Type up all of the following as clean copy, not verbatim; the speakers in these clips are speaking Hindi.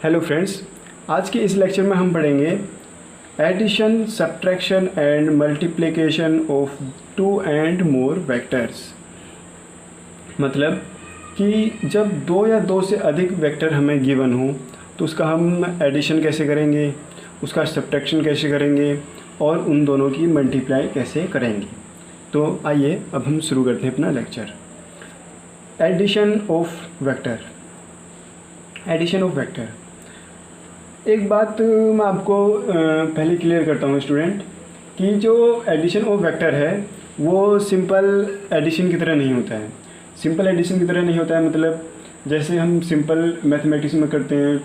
हेलो फ्रेंड्स, आज के इस लेक्चर में हम पढ़ेंगे addition, subtraction and multiplication of two and more vectors. मतलब कि जब दो या दो से अधिक वेक्टर हमें गिवन हो तो उसका हम एडिशन कैसे करेंगे, उसका सब्ट्रैक्शन कैसे करेंगे और उन दोनों की मल्टीप्लाई कैसे करेंगे। तो आइए अब हम शुरू करते हैं अपना lecture. Addition of vector. Addition of vector, एक बात मैं आपको पहले क्लियर करता हूँ स्टूडेंट, कि जो एडिशन ऑफ वेक्टर है वो सिंपल एडिशन की तरह नहीं होता है। सिंपल एडिशन की तरह नहीं होता है मतलब जैसे हम सिंपल मैथमेटिक्स में करते हैं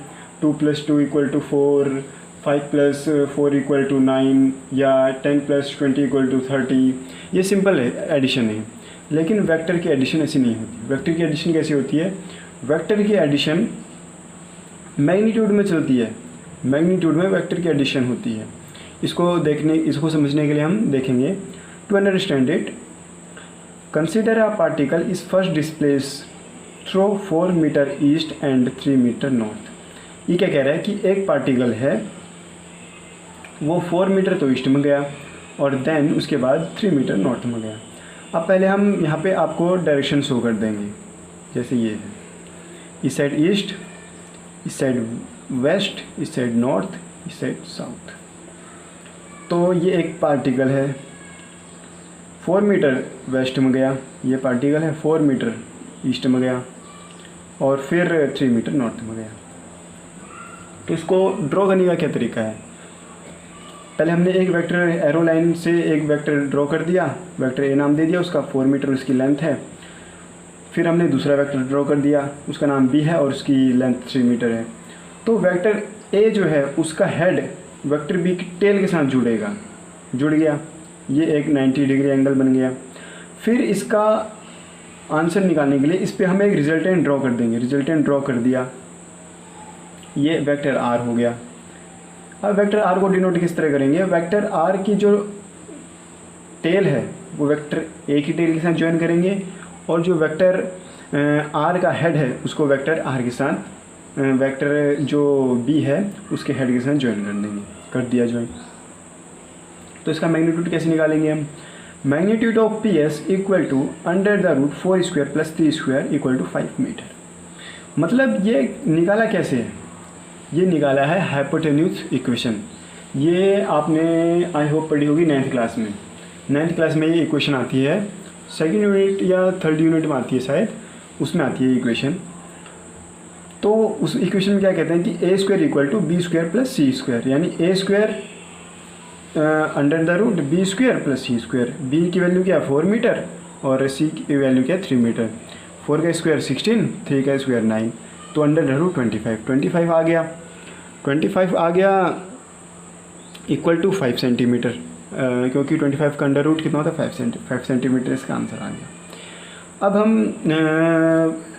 2 + 2 = 4, 5 + 4 = 9 या 10 + 20 = 30। ये सिंपल एडिशन है, लेकिन वेक्टर की एडिशन ऐसी नहीं होती। वेक्टर की एडिशन कैसी होती है? वेक्टर की एडिशन मैग्नीट्यूड में चलती है। मैग्नीट्यूड में वेक्टर की एडिशन होती है। इसको समझने के लिए हम देखेंगे। To understand it, consider a particle is first displace through 4 meter east and 3 meter north. ये क्या कह रहा है कि एक पार्टिकल है, वो 4 मीटर तो ईस्ट में गया और देन उसके बाद 3 मीटर नॉर्थ में गया। अब पहले हम यहाँ पे आपको डायरेक्शन शो कर देंगे। जैसे ये है, इस साइड ईस्ट, इस साइड वेस्ट, इस साइड नॉर्थ, इस साइड साउथ। तो ये एक पार्टिकल है, 4 मीटर वेस्ट में गया। ये पार्टिकल है 4 मीटर ईस्ट में गया और फिर 3 मीटर नॉर्थ में गया। तो इसको ड्रॉ करने का क्या तरीका है? पहले हमने एक वेक्टर एरो लाइन से एक वेक्टर ड्रॉ कर दिया, वेक्टर ए नाम दे दिया, उसका 4 मीटर उसकी लेंथ है। फिर हमने दूसरा वेक्टर ड्रॉ कर दिया, उसका नाम बी है और उसकी लेंथ 3 मीटर है। तो वेक्टर ए जो है उसका हेड वेक्टर बी की टेल के साथ जुड़ेगा, जुड़ गया। ये एक 90 डिग्री एंगल बन गया। फिर इसका आंसर निकालने के लिए इस पर हम एक रिजल्टेंट ड्रॉ कर देंगे। रिजल्टेंट ड्रॉ कर दिया, ये वेक्टर आर हो गया। अब वेक्टर आर को डिनोट किस तरह करेंगे? वेक्टर आर की जो टेल है वो वेक्टर ए की टेल के साथ ज्वाइन करेंगे और जो वेक्टर आर का हेड है उसको वेक्टर आर के साथ, वेक्टर जो बी है उसके हेड के साथ ज्वाइन कर देंगे। कर दिया ज्वाइन। तो इसका मैग्नीट्यूड कैसे निकालेंगे हम? Magnitude of P S equal to √4² + 3² = 5 meter. मतलब ये निकाला कैसे है? ये निकाला है हाइपोटेन्यूज इक्वेशन। ये आपने आई होप पढ़ी होगी 9th क्लास में। 9th क्लास में ये इक्वेशन आती है, 2nd यूनिट या 3rd यूनिट में आती है शायद, उसमें आती है इक्वेशन। तो उस इक्वेशन में क्या कहते हैं कि a² = b² + c², यानी a² √b² + c²। b की वैल्यू क्या है? 4 मीटर और c की वैल्यू क्या है? 3 मीटर। 4 का स्क्वायर 16, 3 का स्क्वायर 9, तो √25। 25 आ गया, 25 आ गया इक्वल टू 5 सेंटीमीटर, क्योंकि 25 का अंडर रूट कितना होता है? 5 सेंटीमीटर इसका आंसर आ गया। अब हम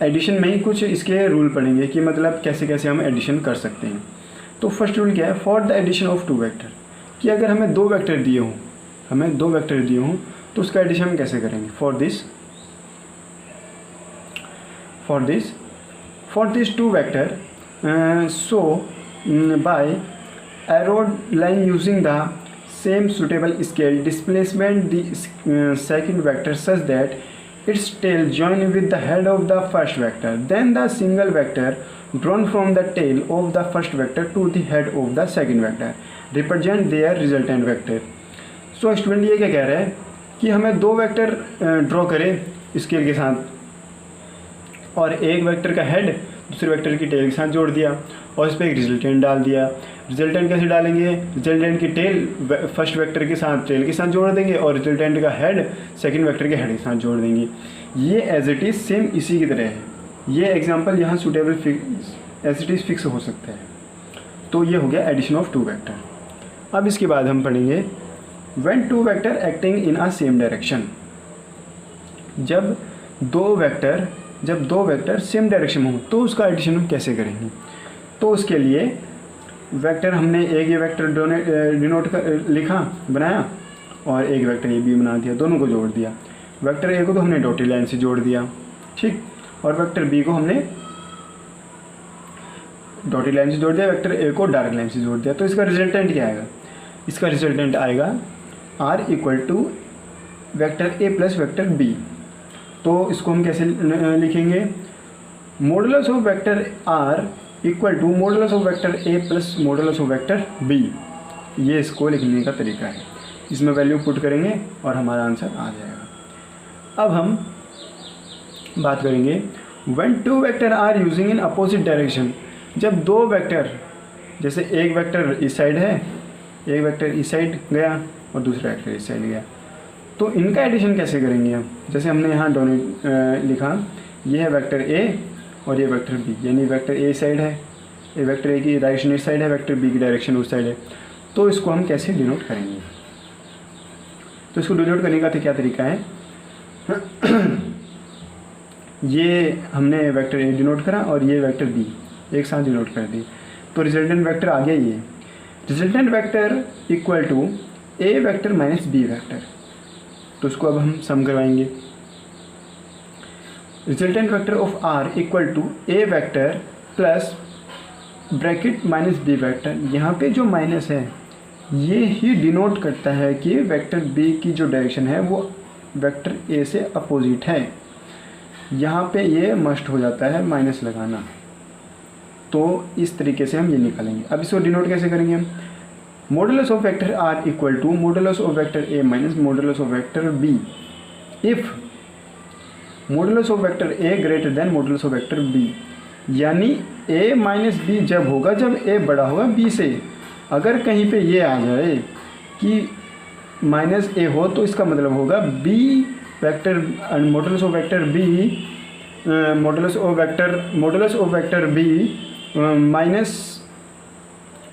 एडिशन में ही कुछ इसके रूल पढ़ेंगे कि मतलब कैसे कैसे हम एडिशन कर सकते हैं। तो फर्स्ट रूल क्या है? For the addition of 2 vector, कि अगर हमें 2 वेक्टर दिए हों, तो उसका एडिशन हम कैसे करेंगे? For this 2 vector so by arrowed line using the same suitable scale displacement the second vector such that its tail join with the head of the first vector, then the single vector drawn from the tail of the first vector to the head of the second vector represent their resultant vector। So student ये क्या कह रहा है कि हमें 2 वेक्टर ड्रॉ करें स्केल के साथ और एक वेक्टर का हेड दूसरे वेक्टर की टेल के साथ जोड़ दिया और इस पर एक रिजल्टेंट डाल दिया। रिजल्टेंट कैसे डालेंगे? रिजल्टेंट की टेल फर्स्ट वेक्टर के साथ टेल के साथ जोड़ देंगे और रिजल्टेंट का हेड सेकंड वेक्टर के हेड के साथ जोड़ देंगे। ये एज इट इज़ सेम इसी की तरह है। ये एग्जांपल यहाँ suitable as it is fix हो सकता है। तो ये हो गया एडिशन ऑफ 2 वेक्टर। अब इसके बाद हम पढ़ेंगे when 2 vector acting in a same direction. जब दो वेक्टर सेम डायरेक्शन में हो तो उसका एडिशन हम कैसे करेंगे? तो उसके लिए वेक्टर हमने एक ये वेक्टर डिनोट लिखा बनाया और एक वेक्टर ये भी बना दिया, दोनों को जोड़ दिया। वेक्टर ए को तो हमने डॉटेड लाइन से जोड़ दिया, ठीक, और वेक्टर बी को हमने डॉटेड लाइन से जोड़ दिया, वेक्टर ए को डार्क लाइन से जोड़ दिया। तो इसका रिजल्टेंट क्या आएगा? इसका रिजल्टेंट आएगा R equal to vector A plus vector B. तो इसको हम कैसे लिखेंगे? Modulus of vector R equal to modulus of vector A plus modulus of vector B. ये इसको लिखने का तरीका है। इसमें वैल्यू पुट करेंगे और हमारा आंसर आ जाएगा। अब हम बात करेंगे व्हेन टू vector are using in opposite direction. जब दो वेक्टर, जैसे एक वेक्टर इस साइड है, एक वेक्टर इस साइड गया और दूसरा वेक्टर इस साइड गया, तो इनका एडिशन कैसे करेंगे हम? जैसे हमने यहाँ दोनों लिखा, ये है वेक्टर ए और ये वेक्टर बी, यानी वेक्टर ए साइड है, ये वेक्टर ए की डायरेक्शन इस साइड है, वेक्टर बी की डायरेक्शन उस साइड है। तो इसको हम कैसे डिनोट करेंगे? तो इसको डिनोट करने का क्या तरीका है? ये हमने वेक्टर ए डिनोट करा और ये वेक्टर बी एक साथ डिनोट कर दी, तो रिजल्टेंट वेक्टर आ गया ये। Resultant vector equal to A vector minus B vector. तो इसको अब हम सम करवाएंगे। Resultant vector of R equal to A vector plus bracket minus B vector. यहाँ पे जो माइनस है ये ही डिनोट करता है कि वेक्टर बी की जो डायरेक्शन है वो वेक्टर ए से अपोजिट है। यहाँ पे ये मस्ट हो जाता है माइनस लगाना। तो इस तरीके से हम ये निकालेंगे। अब इसको डिनोट कैसे करेंगे हम? Modulus of vector R equal to modulus of vector A minus modulus of vector B if modulus of vector A greater than modulus of vector B. यानी ए माइनस बी जब होगा जब ए बड़ा होगा बी से। अगर कहीं पे ये आ जाए कि माइनस ए हो तो इसका मतलब होगा B vector modulus of vector B modulus of vector B minus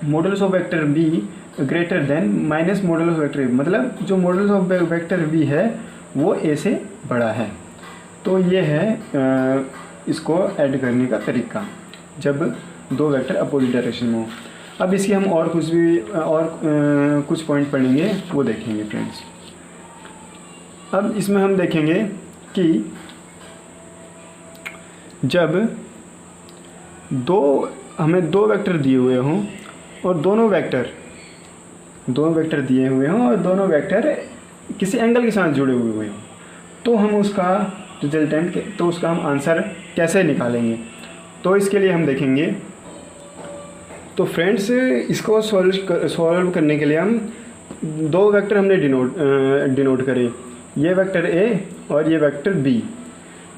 modulus of vector B greater than minus modulus of vector B. मतलब जो मॉडुलस ऑफ वेक्टर बी है वो ए से बड़ा है। तो ये है इसको ऐड करने का तरीका जब दो वेक्टर अपोजिट डायरेक्शन में हो। अब इसकी हम और कुछ पॉइंट पढ़ेंगे, वो देखेंगे फ्रेंड्स। अब इसमें हम देखेंगे कि जब हमें दो वेक्टर दिए हुए हों और दोनों वेक्टर दिए हुए हों और दोनों वेक्टर किसी एंगल के साथ जुड़े हुए हों, तो हम उसका रिजल्टेंट, तो उसका हम आंसर कैसे निकालेंगे? तो इसके लिए हम देखेंगे। तो फ्रेंड्स इसको सॉल्व करने के लिए हम दो वेक्टर हमने डिनोट करे, ये वेक्टर ए और ये वेक्टर बी।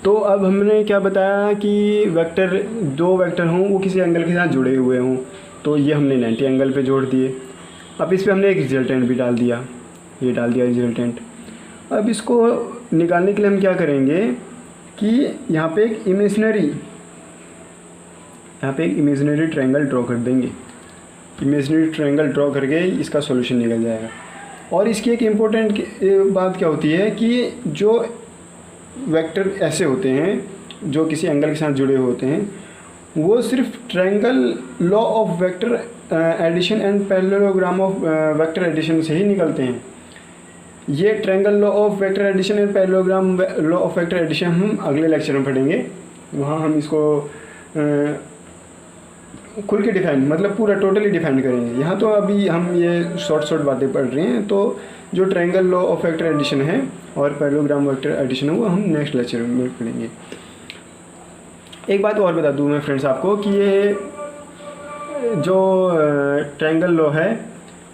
तो अब हमने क्या बताया कि दो वेक्टर हों वो किसी एंगल के साथ जुड़े हुए हों, तो ये हमने 90 एंगल पे जोड़ दिए। अब इस पर हमने एक रिजल्टेंट भी डाल दिया, ये डाल दिया रिजल्टेंट। अब इसको निकालने के लिए हम क्या करेंगे कि यहाँ पे एक इमेजिनरी ट्रायंगल ड्रॉ कर देंगे। इमेजिनरी ट्रायंगल ड्रॉ करके इसका सॉल्यूशन निकल जाएगा। और इसकी एक इम्पोर्टेंट बात क्या होती है कि जो वेक्टर ऐसे होते हैं जो किसी एंगल के साथ जुड़े होते हैं, वो सिर्फ triangle law of vector addition and parallelogram of vector addition से ही निकलते हैं। ये triangle law of vector addition and parallelogram law of vector addition हम अगले लेक्चर में पढ़ेंगे। वहाँ हम इसको खुल के डिफाइन, मतलब पूरा टोटली डिफाइन करेंगे। यहाँ तो अभी हम ये शॉर्ट बातें पढ़ रहे हैं। तो जो triangle law of vector addition है और पैरेललोग्राम वेक्टर एडिशन है वो हम नेक्स्ट लेक्चर में पढ़ेंगे। एक बात और बता दूँ मैं फ्रेंड्स आपको कि ये जो ट्रायंगल लॉ है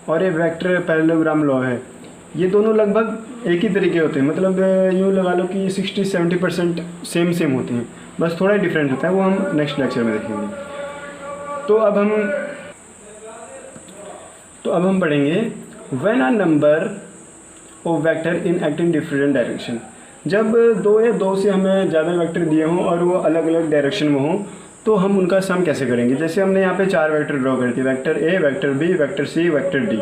और ये वेक्टर पैरेललोग्राम लॉ है, ये दोनों लगभग एक ही तरीके होते हैं। मतलब यूँ लगा लो कि 60-70% सेम होते हैं, बस थोड़ा डिफरेंट होता है, वो हम नेक्स्ट लेक्चर में देखेंगे। तो अब हम पढ़ेंगे when a number of vector in acting different direction. जब दो या दो से हमें ज़्यादा वेक्टर दिए हों और वो अलग अलग डायरेक्शन में हों, तो हम उनका सम कैसे करेंगे? जैसे हमने यहाँ पे 4 वेक्टर ड्रॉ कर दिए, vector A, vector B, vector C, vector D.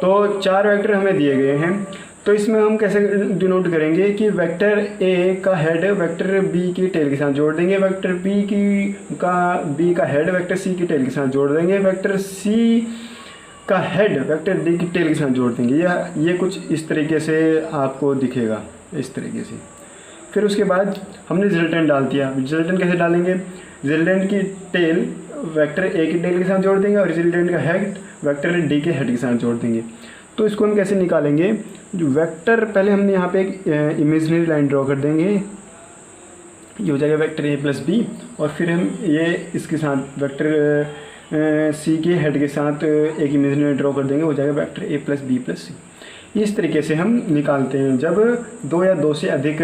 तो 4 वेक्टर हमें दिए गए हैं। तो इसमें हम कैसे डिनोट करेंगे कि वेक्टर ए का हेड वेक्टर बी की टेल के साथ जोड़ देंगे, वेक्टर बी का हेड वेक्टर सी की टेल के साथ जोड़ देंगे, वेक्टर सी का हेड वेक्टर डी की टेल के साथ जोड़ देंगे। ये कुछ इस तरीके से आपको दिखेगा, इस तरीके से। फिर उसके बाद हमने रिजल्टेंट डाल दिया। रिजल्टेंट कैसे डालेंगे? रिजल्टेंट की टेल वेक्टर ए की टेल के साथ जोड़ देंगे और रिजल्टेंट का हेड वेक्टर डी के हेड के साथ जोड़ देंगे। तो इसको हम कैसे निकालेंगे, जो वेक्टर पहले हमने यहाँ पे एक इमेजिनरी लाइन ड्रॉ कर देंगे, ये हो जाएगा वेक्टर ए प्लस बी, और फिर हम ये इसके साथ वेक्टर सी के हेड के साथ एक इमेजिनरी ड्रॉ कर देंगे, हो जाएगा vector A plus B plus C. इस तरीके से हम निकालते हैं जब दो या दो से अधिक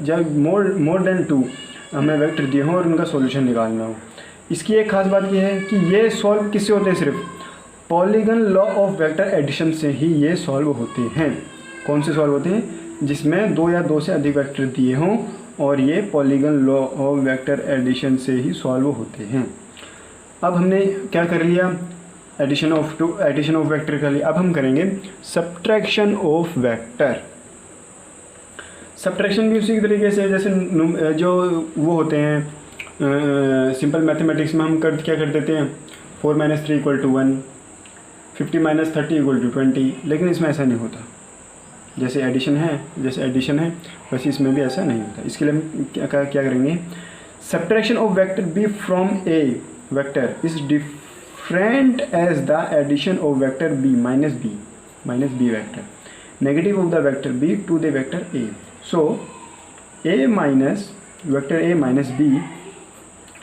जब मोर देन 2 हमें वेक्टर दिए हों और उनका सॉल्यूशन निकालना हो। इसकी एक खास बात यह है कि ये सॉल्व किससे होते हैं, सिर्फ polygon law of vector addition से ही ये सॉल्व होते हैं। कौन से सॉल्व होते हैं, जिसमें दो या दो से अधिक वेक्टर दिए हों, और ये polygon law of vector addition से ही सॉल्व होते हैं। अब हमने क्या कर लिया, एडिशन ऑफ वेक्टर कर लिया। अब हम करेंगे सब्ट्रैक्शन ऑफ वेक्टर। सब्ट्रैक्शन भी उसी तरीके से जैसे जो वो होते हैं सिंपल मैथमेटिक्स में हम क्या कर देते हैं, 4 - 3 = 1, 50 - 30 = 20, लेकिन इसमें ऐसा नहीं होता। जैसे एडिशन है वैसे इसमें भी ऐसा नहीं होता। इसके लिए हम क्या करेंगे, subtraction of vector B from A vector is different as the addition of vector B minus B vector negative of the vector B to the vector A. So A minus vector A minus B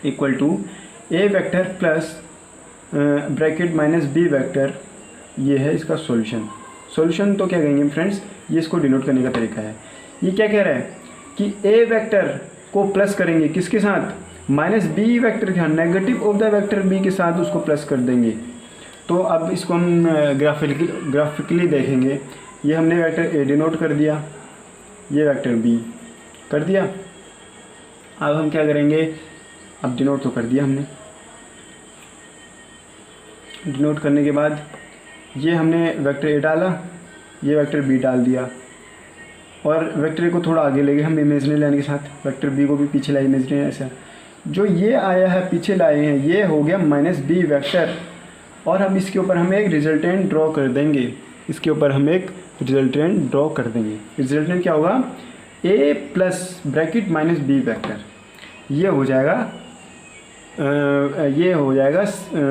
equal to A vector plus bracket minus B vector, ये है इसका सॉल्यूशन। तो क्या कहेंगे फ्रेंड्स, ये इसको डिनोट करने का तरीका है। ये क्या कह रहा है कि ए वेक्टर को प्लस करेंगे किसके साथ, माइनस बी वेक्टर के साथ, negative of the vector B के साथ उसको प्लस कर देंगे। तो अब इसको हम ग्राफिकली देखेंगे। ये हमने वेक्टर ए डिनोट कर दिया, ये वेक्टर बी कर दिया। अब हम क्या करेंगे, अब डिनोट तो कर दिया हमने, डिनोट करने के बाद ये हमने वेक्टर ए डाला, ये वेक्टर बी डाल दिया, और वेक्टर ए को थोड़ा आगे ले गए हम इमेजिनरी लाइन के साथ, वेक्टर बी को भी पीछे लाए इमेजिनरी लाइन से। जो ये आया है पीछे लाए हैं, ये हो गया माइनस बी वेक्टर, और हम इसके ऊपर हम एक रिजल्टेंट ड्रॉ कर देंगे। रिजल्टेंट क्या होगा, A plus bracket minus B vector, ये हो जाएगा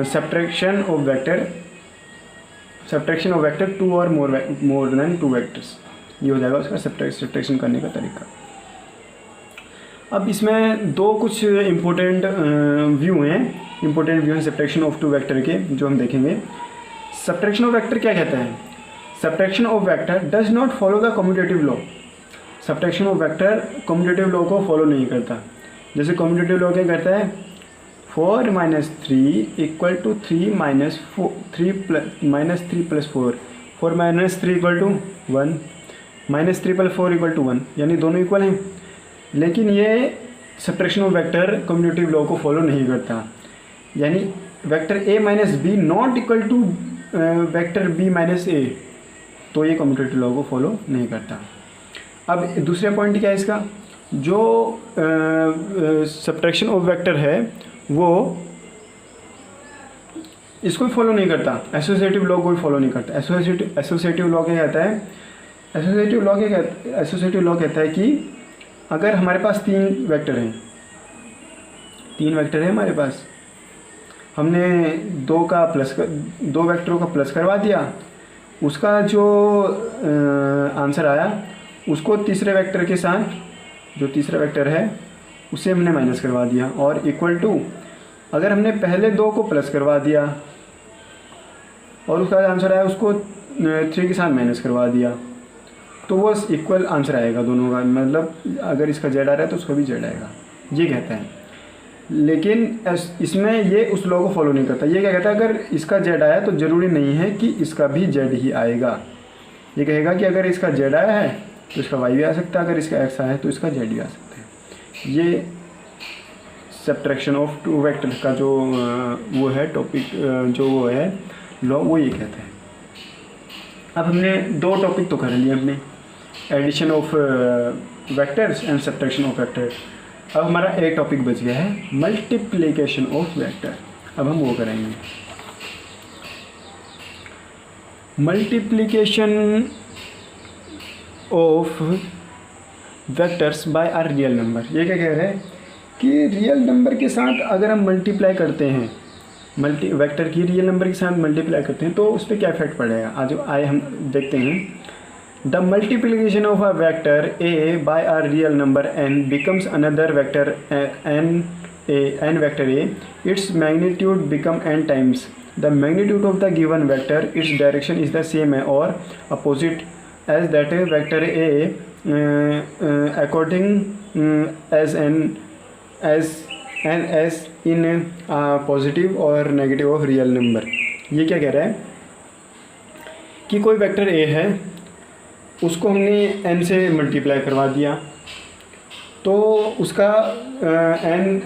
सब्ट्रैक्शन ऑफ वेक्टर 2 और मोर देन 2 वेक्टर्स। ये हो जाएगा उसका सब्ट्रैक्शन करने का तरीका। अब इसमें दो कुछ इम्पोर्टेंट व्यू हैं सब्ट्रैक्शन ऑफ 2 वेक्टर के, जो हम देखेंगे। सब्ट्रैक्शन ऑफ वेक्टर क्या कहता है, subtraction of vector does not follow the commutative law. Subtraction of vector commutative law को फॉलो नहीं करता। जैसे कम्यूटेटिव लॉ क्या करता है, 4 - 3 = 3 - 4 3 + 4, 4 - 3 = 1, -3 + 4 = 1, यानी दोनों इक्वल हैं। लेकिन ये subtraction of vector commutative law को फॉलो नहीं करता, यानी vector A minus B not equal to vector B minus A, तो ये कम्यूटेटिव लॉ को फॉलो नहीं करता। अब दूसरा पॉइंट क्या है इसका, जो सब्ट्रैक्शन ऑफ वेक्टर है वो इसको फॉलो नहीं करता, एसोसिएटिव लॉ को भी फॉलो नहीं करता। एसोसिएटिव लॉ क्या कहता है, एसोसिएटिव लॉ कहता है कि अगर हमारे पास 3 वेक्टर हैं हमारे पास, हमने 2 वेक्टरों का प्लस करवा दिया, उसका जो आंसर आया उसको तीसरे वेक्टर के साथ, जो तीसरा वेक्टर है उसे हमने माइनस करवा दिया, और इक्वल टू अगर हमने पहले 2 को प्लस करवा दिया और उसका आंसर आया उसको 3 के साथ माइनस करवा दिया, तो वो इक्वल आंसर आएगा दोनों का। मतलब अगर इसका जेड आ रहा है तो उसका भी जेड आएगा, ये कहता है। लेकिन इसमें ये उस लॉ को फॉलो नहीं करता। ये क्या कहता है, अगर इसका जेड आया तो ज़रूरी नहीं है कि इसका भी जेड ही आएगा। ये कहेगा कि अगर इसका जेड आया है तो इसका वाई भी आ सकता है, अगर इसका एक्स आया है तो इसका जेड भी आ सकता है। ये सब्ट्रैक्शन ऑफ 2 वेक्टर का जो वो है टॉपिक, जो वो है लॉ, वो ये कहता है। अब हमने 2 टॉपिक तो कर लिए अपने, addition of vectors and subtraction of vector. अब हमारा एक टॉपिक बच गया है, मल्टीप्लिकेशन ऑफ वेक्टर। अब हम वो करेंगे, multiplication of vectors bye a real number. ये क्या कह रहे हैं कि रियल नंबर के साथ अगर हम मल्टीप्लाई करते हैं, वेक्टर की रियल नंबर के साथ मल्टीप्लाई करते हैं तो उस पर क्या इफेक्ट पड़ेगा। आज आए हम देखते हैं। The multiplication of a vector A by a real number N becomes another vector N vector A, its magnitude become N times the magnitude of the given vector, its direction is the same or opposite as that vector A according as in positive or negative of real number. ये क्या कह रहा है कि कोई वेक्टर ए है, उसको हमने एन से मल्टीप्लाई करवा दिया तो उसका एन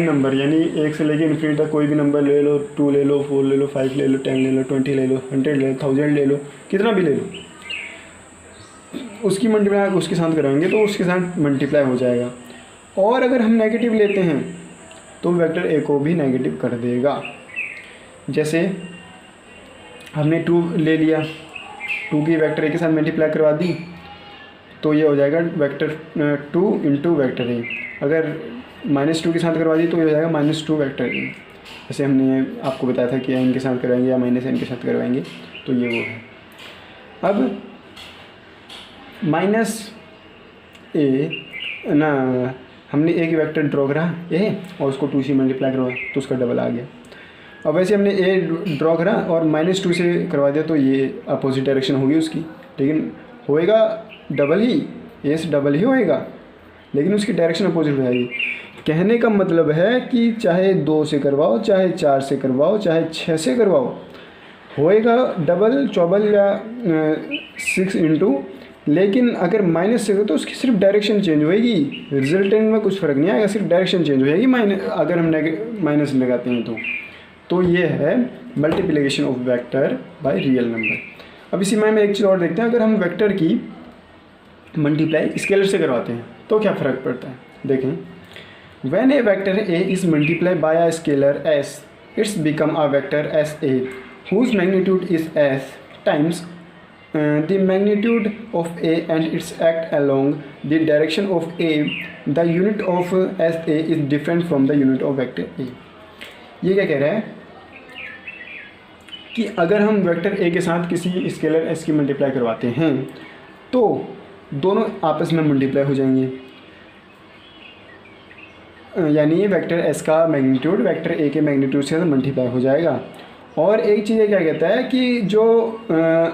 नंबर यानी 1 से लेके इन्फिनिटी तक कोई भी नंबर ले लो, 2 ले लो, 4 ले लो, 5 ले लो, 10 ले लो, 20 ले लो, 100 ले लो, 1000 ले लो, कितना भी ले लो, उसकी मल्टीप्लाई उसके साथ कराएंगे तो उसके साथ मल्टीप्लाई हो जाएगा। और अगर हम नेगेटिव लेते हैं तो वेक्टर ए को भी नेगेटिव कर देगा। जैसे हमने 2 ले लिया, 2 की वेक्टर ए के साथ मल्टीप्लाई करवा दी तो ये हो जाएगा वेक्टर 2 इंटू वेक्टर ए। अगर -2 के साथ करवा दी तो ये हो जाएगा -2 वेक्टर ए। जैसे हमने आपको बताया था कि एन के साथ करवाएंगे या -n के साथ करवाएंगे तो ये वो है। अब -a ना, हमने एक वेक्टर ड्रॉ करा ए और उसको 2 से मल्टीप्लाई करवाया तो उसका डबल आ गया। अब वैसे हमने ए ड्रॉ करा और -2 से करवा दिया तो ये अपोजिट डायरेक्शन होगी उसकी, लेकिन होएगा डबल ही, ए से डबल ही होएगा, लेकिन उसकी डायरेक्शन अपोजिट हो जाएगी। कहने का मतलब है कि चाहे 2 से करवाओ, चाहे 4 से करवाओ, चाहे 6 से करवाओ, होएगा डबल चौबल या 6 इंटू, लेकिन अगर माइनस से हो तो उसकी सिर्फ डायरेक्शन चेंज होएगी, रिजल्टेंट में कुछ फ़र्क नहीं आएगा, सिर्फ डायरेक्शन चेंज हो जाएगी अगर हम माइनस लगाते हैं तो ये है multiplication of vector by real number. अब इसी में एक चीज़ और देखते हैं, अगर हम वेक्टर की मल्टीप्लाई स्केलर से करवाते हैं तो क्या फ़र्क पड़ता है। देखें, when a vector A is multiply by a scalar S, it's become a vector S A whose magnitude is S times the magnitude of A and its act along the direction of A. The unit of SA is different from the unit of vector A. ये क्या कह रहा है कि अगर हम वेक्टर A के साथ किसी स्केलर S की मल्टीप्लाई करवाते हैं तो दोनों आपस में मल्टीप्लाई हो जाएंगे, यानी वेक्टर S का मैग्नीट्यूड वेक्टर A के मैग्नीट्यूड से मल्टीप्लाई हो जाएगा। और एक चीज़ ये क्या कहता है कि जो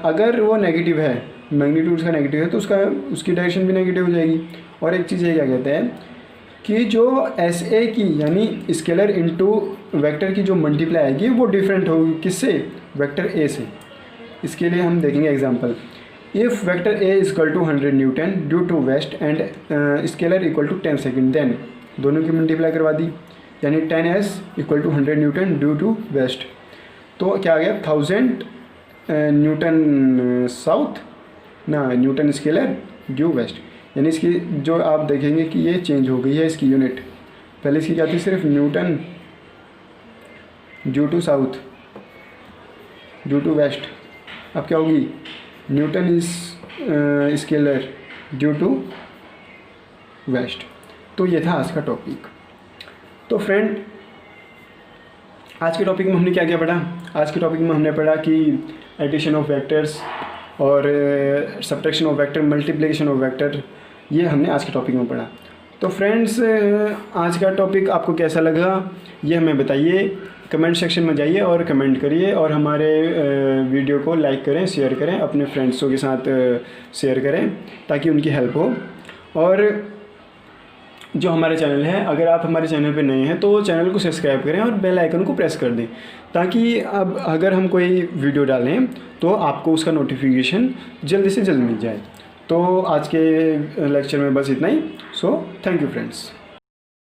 अगर वो नेगेटिव है, मैग्नीट्यूड उसका नेगेटिव है तो उसकी डायरेक्शन भी नेगेटिव हो जाएगी। और एक चीज़ ये क्या कहता है कि जो एस ए की यानी स्केलर इनटू वेक्टर की जो मल्टीप्लाई आएगी वो डिफरेंट होगी, किससे, वेक्टर ए से। इसके लिए हम देखेंगे example. If vector A is equal to 100 newton due to west and scalar equal to 10 second, then दोनों की मल्टीप्लाई करवा दी, यानी 10s equal to 100 newton due to west, तो क्या आ गया 1000 न्यूटन साउथ ना, न्यूटन स्केलर ड्यू वेस्ट। यानी इसकी जो आप देखेंगे कि ये चेंज हो गई है इसकी यूनिट, पहले इसकी क्या थी सिर्फ newton due to south due to west, अब क्या होगी newton is scalar due to west. तो ये था आज का टॉपिक। तो फ्रेंड, आज के टॉपिक में हमने क्या क्या पढ़ा। आज के टॉपिक में हमने पढ़ा कि एडिशन ऑफ वेक्टर्स और subtraction of vector, multiplication of vector, ये हमने आज के टॉपिक में पढ़ा। तो फ्रेंड्स, आज का टॉपिक आपको कैसा लगा ये हमें बताइए, कमेंट सेक्शन में जाइए और कमेंट करिए, और हमारे वीडियो को लाइक करें, शेयर करें, अपने फ्रेंड्सों के साथ शेयर करें ताकि उनकी हेल्प हो। और जो हमारे चैनल है, अगर आप हमारे चैनल पे नए हैं तो चैनल को सब्सक्राइब करें और बेल आइकन को प्रेस कर दें ताकि अब अगर हम कोई वीडियो डालें तो आपको उसका नोटिफिकेशन जल्दी से जल्द मिल जाए। तो आज के लेक्चर में बस इतना ही। So thank you friends.